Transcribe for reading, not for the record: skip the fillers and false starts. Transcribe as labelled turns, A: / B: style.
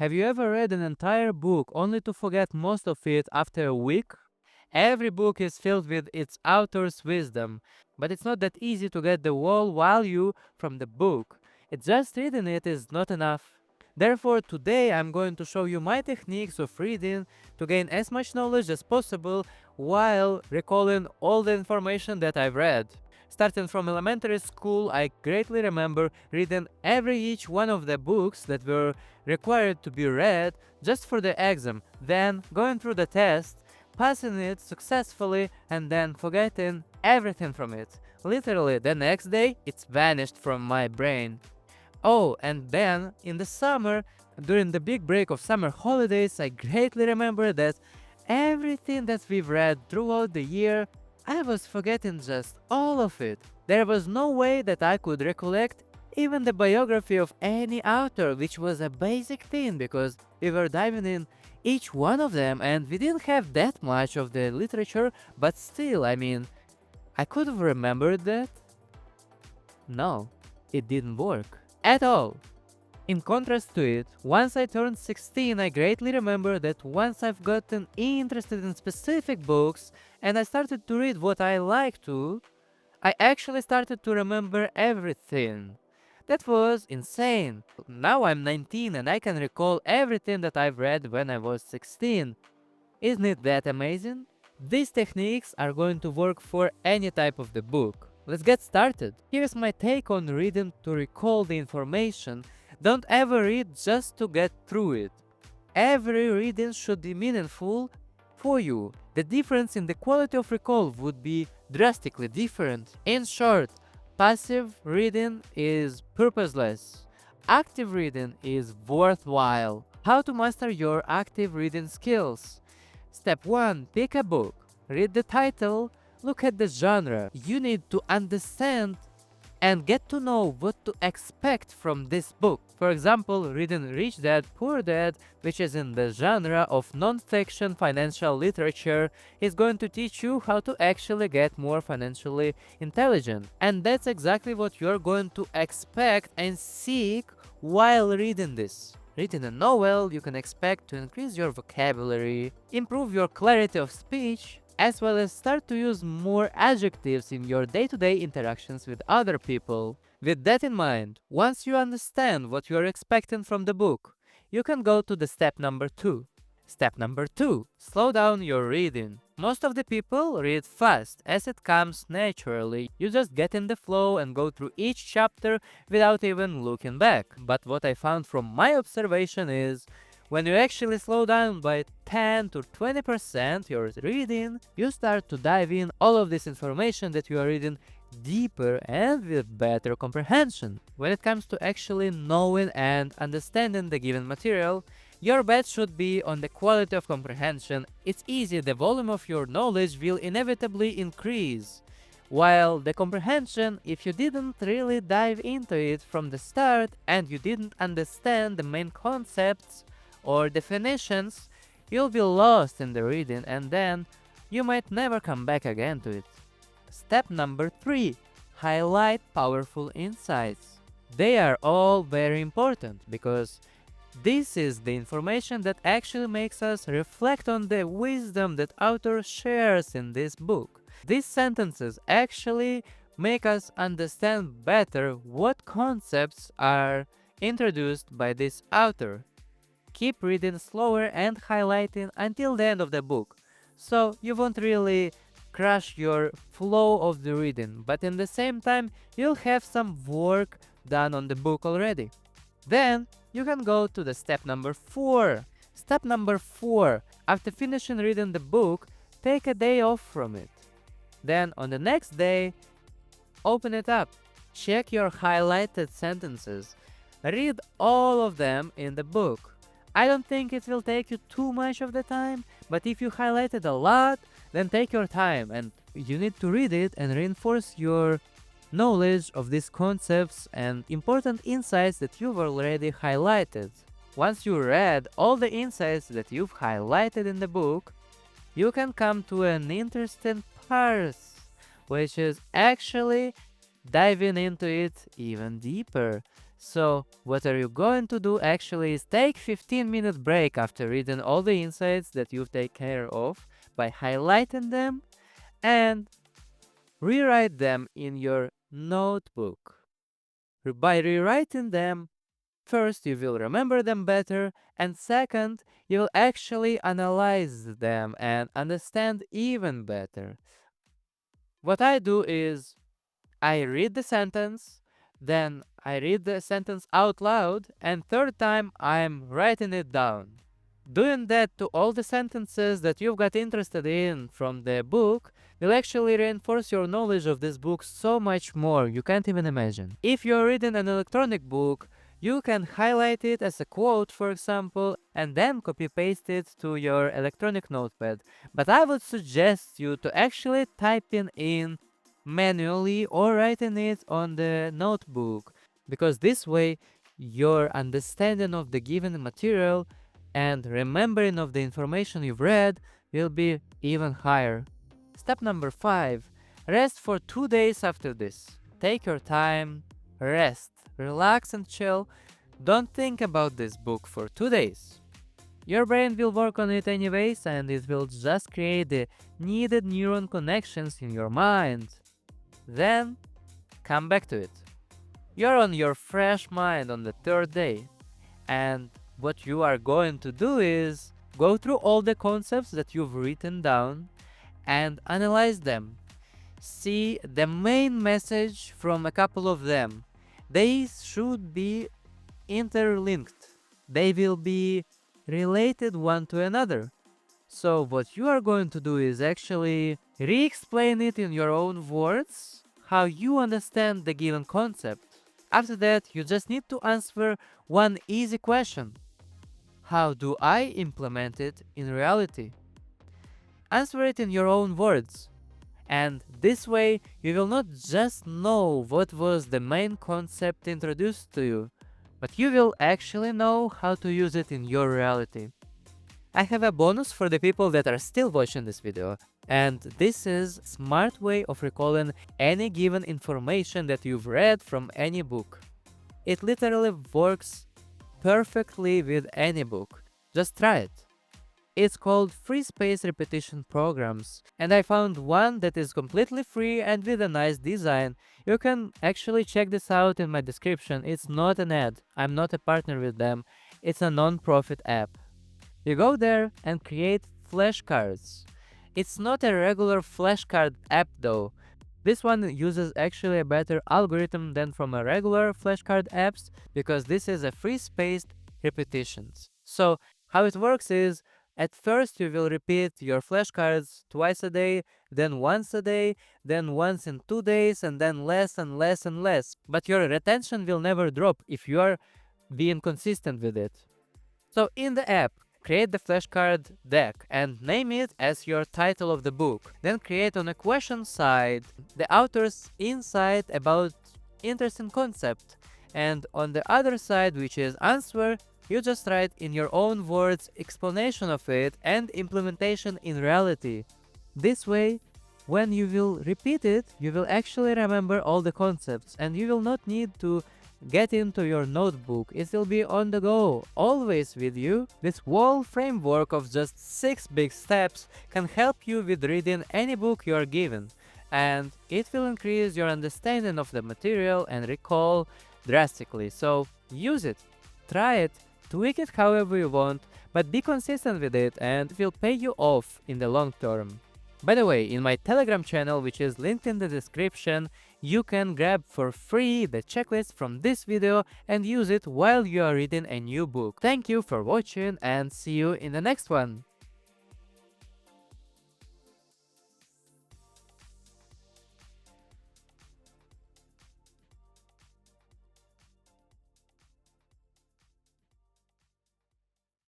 A: Have you ever read an entire book only to forget most of it after a week? Every book is filled with its author's wisdom, but it's not that easy to get the whole value from the book. It's just reading it is not enough. Therefore, today I'm going to show you my techniques of reading to gain as much knowledge as possible while recalling all the information that I've read. Starting from elementary school, I greatly remember reading each one of the books that were required to be read just for the exam, then going through the test, passing it successfully, and then forgetting everything from it. Literally, the next day, it's vanished from my brain. Oh, and then, in the summer, during the big break of summer holidays, I greatly remember that everything that we've read throughout the year, I was forgetting just all of it. There was no way that I could recollect even the biography of any author, which was a basic thing because we were diving in each one of them and we didn't have that much of the literature, but still, I could have remembered that. No, it didn't work at all. In contrast to it, once I turned 16, I greatly remember that once I've gotten interested in specific books and I started to read what I like to, I actually started to remember everything. That was insane. Now I'm 19 and I can recall everything that I've read when I was 16. Isn't it that amazing? These techniques are going to work for any type of the book. Let's get started. Here's my take on reading to recall the information. Don't ever read just to get through it. Every reading should be meaningful for you. The difference in the quality of recall would be drastically different. In short, passive reading is purposeless. Active reading is worthwhile. How to master your active reading skills? Step 1. Pick a book. Read the title. Look at the genre. You need to understand and get to know what to expect from this book. For example, reading Rich Dad, Poor Dad, which is in the genre of non-fiction financial literature, is going to teach you how to actually get more financially intelligent. And that's exactly what you're going to expect and seek while reading this. Reading a novel, you can expect to increase your vocabulary, improve your clarity of speech, as well as start to use more adjectives in your day-to-day interactions with other people. With that in mind, once you understand what you are expecting from the book, you can go to the step number 2. Step number 2. Slow down your reading. Most of the people read fast, as it comes naturally. You just get in the flow and go through each chapter without even looking back. But what I found from my observation is, when you actually slow down by 10 to 20% your reading, you start to dive in all of this information that you are reading deeper and with better comprehension. When it comes to actually knowing and understanding the given material, your bet should be on the quality of comprehension. It's easy, the volume of your knowledge will inevitably increase. While the comprehension, if you didn't really dive into it from the start and you didn't understand the main concepts or definitions, you'll be lost in the reading and then you might never come back again to it. Step number 3. Highlight powerful insights. They are all very important because this is the information that actually makes us reflect on the wisdom that author shares in this book. These sentences actually make us understand better what concepts are introduced by this author. Keep reading slower and highlighting until the end of the book, so you won't really crush your flow of the reading, but in the same time you'll have some work done on the book already. Then you can go to the step number 4. Step number 4. After finishing reading the book, take a day off from it. Then on the next day, open it up. Check your highlighted sentences. Read all of them in the book. I don't think it will take you too much of the time, but if you highlighted a lot, then take your time and you need to read it and reinforce your knowledge of these concepts and important insights that you've already highlighted. Once you read all the insights that you've highlighted in the book, you can come to an interesting part, which is actually diving into it even deeper. So what are you going to do actually is take 15-minute break after reading all the insights that you've taken care of by highlighting them and rewrite them in your notebook. By rewriting them, first, you will remember them better, and second, you will actually analyze them and understand even better. What I do is I read the sentence, then I read the sentence out loud, and third time I'm writing it down. Doing that to all the sentences that you've got interested in from the book will actually reinforce your knowledge of this book so much more, you can't even imagine. If you're reading an electronic book, you can highlight it as a quote, for example, and then copy-paste it to your electronic notepad. But I would suggest you to actually type it in manually or writing it on the notebook, because this way your understanding of the given material and remembering of the information you've read will be even higher. Step number 5. Rest for 2 days after this. Take your time, rest, relax and chill. Don't think about this book for 2 days. Your brain will work on it anyways, and it will just create the needed neuron connections in your mind. Then, come back to it. You're on your fresh mind on the 3rd day, and what you are going to do is go through all the concepts that you've written down and analyze them. See the main message from a couple of them. They should be interlinked. They will be related one to another. So what you are going to do is actually re-explain it in your own words, how you understand the given concept. After that, you just need to answer one easy question. How do I implement it in reality? Answer it in your own words. And this way, you will not just know what was the main concept introduced to you, but you will actually know how to use it in your reality. I have a bonus for the people that are still watching this video, and this is a smart way of recalling any given information that you've read from any book. It literally works perfectly with any book. Just try it. It's called Free Space Repetition Programs, and I found one that is completely free and with a nice design. You can actually check this out in my description. It's not an ad. I'm not a partner with them. It's a non-profit app. You go there and create flashcards. It's not a regular flashcard app though. This one uses actually a better algorithm than from a regular flashcard apps, because this is a free-spaced repetitions. So how it works is, at first you will repeat your flashcards twice a day, then once a day, then once in 2 days, and then less and less and less. But your retention will never drop if you are being consistent with it. So in the app, create the flashcard deck and name it as your title of the book. Then create on a question side the author's insight about interesting concept. And on the other side, which is answer, you just write in your own words explanation of it and implementation in reality. This way, when you will repeat it, you will actually remember all the concepts and you will not need to get into your notebook. It will be on the go, always with you. This whole framework of just 6 big steps can help you with reading any book you are given, and it will increase your understanding of the material and recall drastically. So use it, try it, tweak it however you want, but be consistent with it and it will pay you off in the long term. By the way, in my Telegram channel, which is linked in the description, you can grab for free the checklist from this video and use it while you are reading a new book. Thank you for watching and see you in the next one.